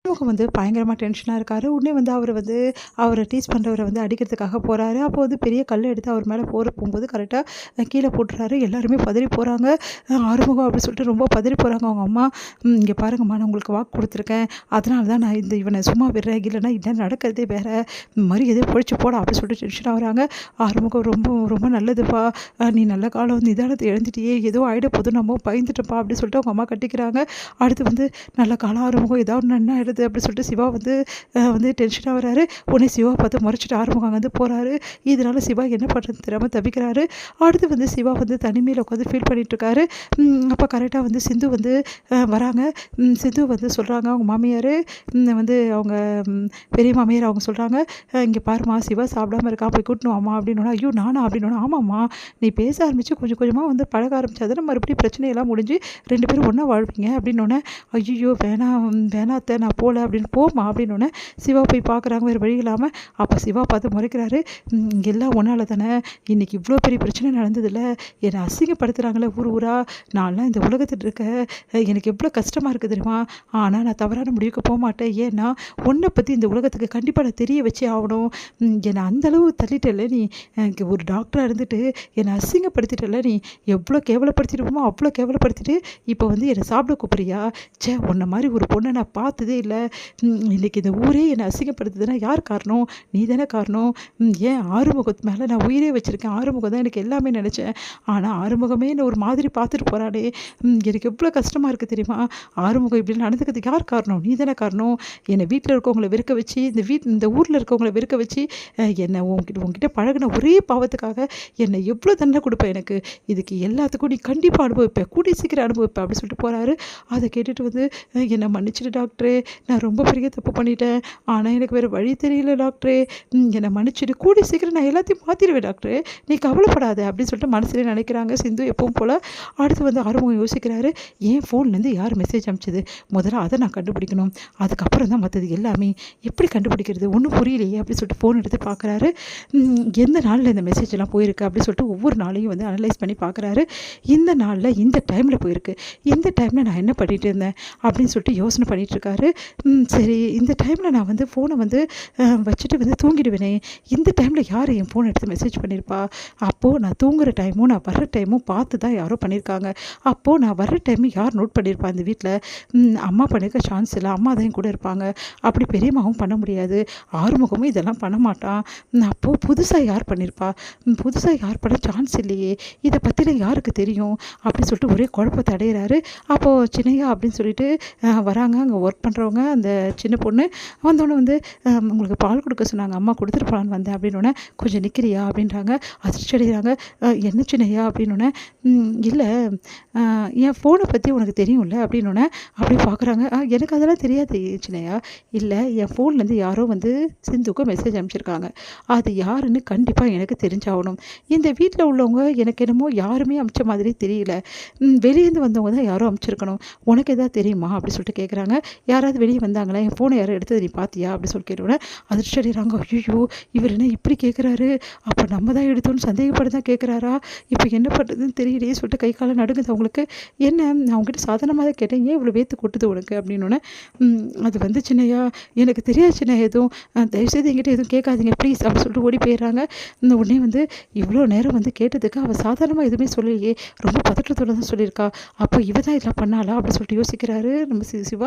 இவங்க வந்து பயங்கரமாக டென்ஷனாக இருக்காரு. உடனே வந்து அவர் வந்து அவரை டீஸ் பண்ணுறவரை வந்து அடிக்கிறதுக்காக போகிறாரு. அப்போ வந்து பெரிய கல்லை எடுத்து அவர் மேலே போகும்போது கரெக்டாக கீழே போட்டுறாரு. எல்லாருமே பதறி போகிறாங்க. ஆறுமுகம் அப்படின்னு சொல்லிட்டு ரொம்ப பதறி போகிறாங்க. அவங்க அம்மா, இங்கே பாருங்கம்மா, நான் உங்களுக்கு வாக்கு கொடுத்துருக்கேன், அதனால தான் நான் இவனை சும்மா விடுறேன், இல்லைன்னா இன்னும் நடக்கிறதே வேறு, மரியாதை பொழிச்சு போட அப்படின்னு சொல்லிட்டு டென்ஷன் ஆகுறாங்க. ஆறுமுகம், ரொம்ப ரொம்ப நல்லதுப்பா, நீ நல்ல காலம் நிதானத்தை இழந்துட்டியே, ஏதோ ஆகிட போதும், நம்ம பயந்துட்டப்பா அப்படின்னு சொல்லிட்டு அவங்க அம்மா கட்டிக்கிறாங்க. அடுத்து வந்து நல்ல காலம் ஆறுமுகம், ஏதாவது நன்னா ஆகிடுது அப்படின்னு சொல்லிட்டு சிவா வந்து வந்து டென்ஷனாக வராரு. உடனே சிவா பார்த்து முறைச்சிட்டு ஆறுமுகம் அங்கே வந்து போகிறாரு. இதனால சிவா என்ன பண்ணுறது தெரியாமல் தவிக்கிறாரு. அடுத்து வந்து சிவா வந்து தனிமையில் உட்காந்து ஃபீல் பண்ணிகிட்ருக்காரு. அப்போ கரெக்டாக வந்து சிந்து வந்து வராங்க. சிந்து வந்து சொல்கிறாங்க, அவங்க மாமியார் வந்து அவங்க பெரிய மாமியார் அவங்க சொல்கிறாங்க, இங்கே பாருமா, சிவா சாப்பிடாம இருக்கா, போய் கூட்டணும் அம்மா அப்படின்னோன்னா, ஐயோ நானா அப்படின்னோன்னா, ஆமாம்மா, நீ பேச ஆரம்பித்து கொஞ்சம் கொஞ்சமாக வந்து பழக ஆரம்பிச்சாதானே மறுபடியும் பிரச்சனையெல்லாம் முடிஞ்சு 2 பேரும் ஒன்றா வாழ்வீங்க அப்படின்னோடனே, ஐயோ வேணாத்த, நான் போகல அப்படின்னு, போமா அப்படின்னோடனே சிவா போய் பார்க்குறாங்க வேறு வழி இல்லாமல். அப்போ சிவா பார்த்து முறைக்கிறாரு, எல்லாம் ஒன்றால் தானே, இன்றைக்கி இவ்வளோ பெரிய பிரச்சனை நடந்ததில்ல, என்னை அசிங்கப்படுத்துகிறாங்களே ஊர் ஊரா, நான்லாம் இந்த உலகத்தில் இருக்க எனக்கு எவ்வளோ கஷ்டமாக இருக்குது தெரியுமா, ஆனால் நான் தவறான முடிவுக்கு போக மாட்டேன், ஏன்னா உன்னை பற்றி இந்த உலகத்துக்கு கண்டிப்பாக நான் தெரிய வச்சே ஆகணும், என்னை அந்தளவு தள்ளிட்டல நீ, எனக்கு ஒரு டாக்டராக இருந்துட்டு என்னை அசிங்கப்படுத்திட்டல நீ, எவ்வளோ கேவலப்படுத்திடுவோமோ அவ்வளோ கேவலப்படுத்திட்டு இப்போ வந்து என்னை சாப்பிட கூப்பிட்றியா, உன்னை மாதிரி ஒரு பொண்ணை நான் பார்த்ததே இல்லை, இன்றைக்கி இந்த ஊரே என்னை அசிங்கப்படுத்துதுன்னா யார் காரணம், நீ தானே காரணம், ஏன் ஆறுமுகத்து மேலே நான் உயிரே வச்சுருக்கேன், ஆறுமுகம் தான் எனக்கு எல்லாமே நினச்சேன், ஆனால் ஆறுமுகமே என்னை ஒரு மாதிரி பார்த்துட்டு போகிறானே, எனக்கு எவ்வளோ கஷ்டமாக இருக்குது தெரியுமா, ஆறுமுகம் இப்படி நடந்துக்கிறதுக்கு யார் காரணம், நீ தானே காரணம், என்னை வீட்டில் இருக்கவங்களை வெறுக்க வச்சு, இந்த ஊரில் இருக்கவங்களை வெறுக்க வச்சு, என்னை உங்ககிட்ட பழகின ஒரே பாவத்துக்காக என்னை எவ்வளோ தண்டனை கொடுப்பேன், எனக்கு இதுக்கு எல்லாத்துக்கும் நீ கண்டிப்பாக அனுபவிப்பேன், கூடி சீக்கிரம் அனுபவிப்பேன் அப்படின்னு சொல்லிட்டு போகிறாரு. அதை கேட்டுட்டு வந்து, என்னை மன்னிச்சிட்டு டாக்டரே, நான் ரொம்ப பெரிய தப்பு பண்ணிட்டேன், ஆனால் எனக்கு வேறு வழி தெரியல டாக்டரே, என்னை மன்னிச்சிட்டு கூடி சீக்கிரம் நான் எல்லாத்தையும் மாற்றிடுவேன் டாக்டரே, நீ கவலைப்படாத அப்படின்னு சொல்லிட்டு மனசுலேயே நினைக்கிறாங்க சிந்து எப்பவும் போல். அடுத்து வந்து ஆறுமுகம் யோசிக்கிறாரு, ஏன் ஃபோன்லேருந்து யார் மெசேஜ் அனுப்பிச்சது, முதல்ல அதை நான் கண்டுபிடிக்கணும், அதுக்கப்புறம் தான் மற்றது எல்லாமே, எப்படி கண்டுபிடிக்கிறது ஒன்றும் புரியலையே அப்படின்னு சொல்லிட்டு ஃபோன் எடுத்து பார்க்குறாரு. எந்த நாளில் இந்த மெசேஜ் எல்லாம் போயிருக்கு அப்படின்னு சொல்லிட்டு ஒவ்வொரு நாளையும் வந்து அனலைஸ் பண்ணி பார்க்குறாரு. இந்த நாளில் இந்த டைமில் போயிருக்கு, இந்த டைமில் நான் என்ன பண்ணிகிட்டு இருந்தேன் அப்படின்னு சொல்லிட்டு யோசனை பண்ணிகிட்ருக்காரு. சரி, இந்த டைமில் நான் வந்து ஃபோனை வந்து வச்சுட்டு வந்து தூங்கிடுவேனே, இந்த டைமில் யார் என் ஃபோன் எடுத்து மெசேஜ் பண்ணியிருப்பா, அப்போது நான் தூங்குகிற டைமும் நான் வர்ற டைமும் பார்த்து தான் யாரோ பண்ணியிருக்காங்க, அப்போது நான் வர்ற டைமு யார் நோட் பண்ணியிருப்பா இந்த வீட்டில், அம்மா பண்ணியிருக்க சான்ஸ் இல்லை, அம்மா தான் கூட இருப்பாங்க, அப்படி பெரியம்மாவும் பண்ண முடியாது, ஆறுமுகமும் இதெல்லாம் பண்ண மாட்டான், அப்போது புதுசாக யார் பண்ணியிருப்பா, புதுசாக யார் பண்ண சான்ஸ் இல்லையே, இதை பற்றிலாம் யாருக்கு தெரியும் அப்படின்னு சொல்லிட்டு ஒரே குழப்பத்தை அடைகிறாரு. அப்போது சின்னையா அப்படின்னு சொல்லிட்டு வராங்க, அங்கே ஒர்க் பண்ணுறவங்க, அந்த சின்ன பொண்ணு வந்தோடனே வந்து, உங்களுக்கு பால் கொடுக்க சொன்னாங்க, அம்மா கொடுத்துட்டு போகலான்னு வந்தேன் அப்படின்னோடனே, கொஞ்சம் நிற்கிறியா அப்படின்றாங்க. அதிர்ச்சி அடைகிறாங்க. என்ன சின்னையா அப்படின்னோடனே, இல்லை என் ஃபோனை பற்றி உனக்கு தெரியும்ல அப்படின்னோடனே அப்படி பார்க்குறாங்க. எனக்கு அதெல்லாம் தெரியாது சின்னையா, இல்லை என் ஃபோன்லேருந்து யாரோ வந்து சிந்துக்கு மெசேஜ் அனுப்பிச்சிருக்காங்க, அது யாருன்னு கண்டிப்பாக எனக்கு தெரிஞ்சாகணும், இந்த வீட்டில் உள்ளவங்க எனக்கு என்னமோ யாருமே அனுப்பிச்ச மாதிரி தெரியல, வெளியேருந்து வந்தவங்க தான் யாரோ அனுப்பிச்சிருக்கணும், உனக்கு எதாவது தெரியுமா அப்படி சொல்லிட்டு கேட்குறாங்க. யாராவது வெளியே வந்தாங்களா, என் ஃபோனை யாரும் எடுத்தது நீ பார்த்தியா அப்படி சொல்லி கேட்டோன்னே அதிர்ச்சி அடைகிறாங்க. ஐயோ, இவர் என்ன இப்படி கேட்குறாரு, அப்போ நம்ம தான் எடுத்தோன்னு சந்தேகப்பட்டு தான் கேட்குறாரா, இப்போ என்ன பண்ணுறதுன்னு தெரியலையே சொல்லிட்டு கை காலம் நடுங்குது அவங்களுக்கு. என்ன, நான் அவங்ககிட்ட சாதாரணமாக தான் கேட்டேன், ஏன் இவ்வளோ வேத்து கொட்டுது உனக்கு அப்படின்னோடனே, அது வந்து சின்னையா எனக்கு தெரியாது சின்ன, எதுவும் தயவுசெய்து என்கிட்ட எதுவும் கேட்காதீங்க ப்ளீஸ் அப்படின்னு சொல்லிட்டு ஓடி போயிடுறாங்க. உடனே வந்து இவ்வளோ நேரம் வந்து கேட்டதுக்கு அவள் சாதாரணமாக எதுவுமே சொல்லலையே, ரொம்ப பதற்றத்தோடு தான் சொல்லியிருக்கா, அப்போ இவ தான் இதெல்லாம் பண்ணாளா அப்படின்னு சொல்லிட்டு யோசிக்கிறாரு நம்ம சிவா.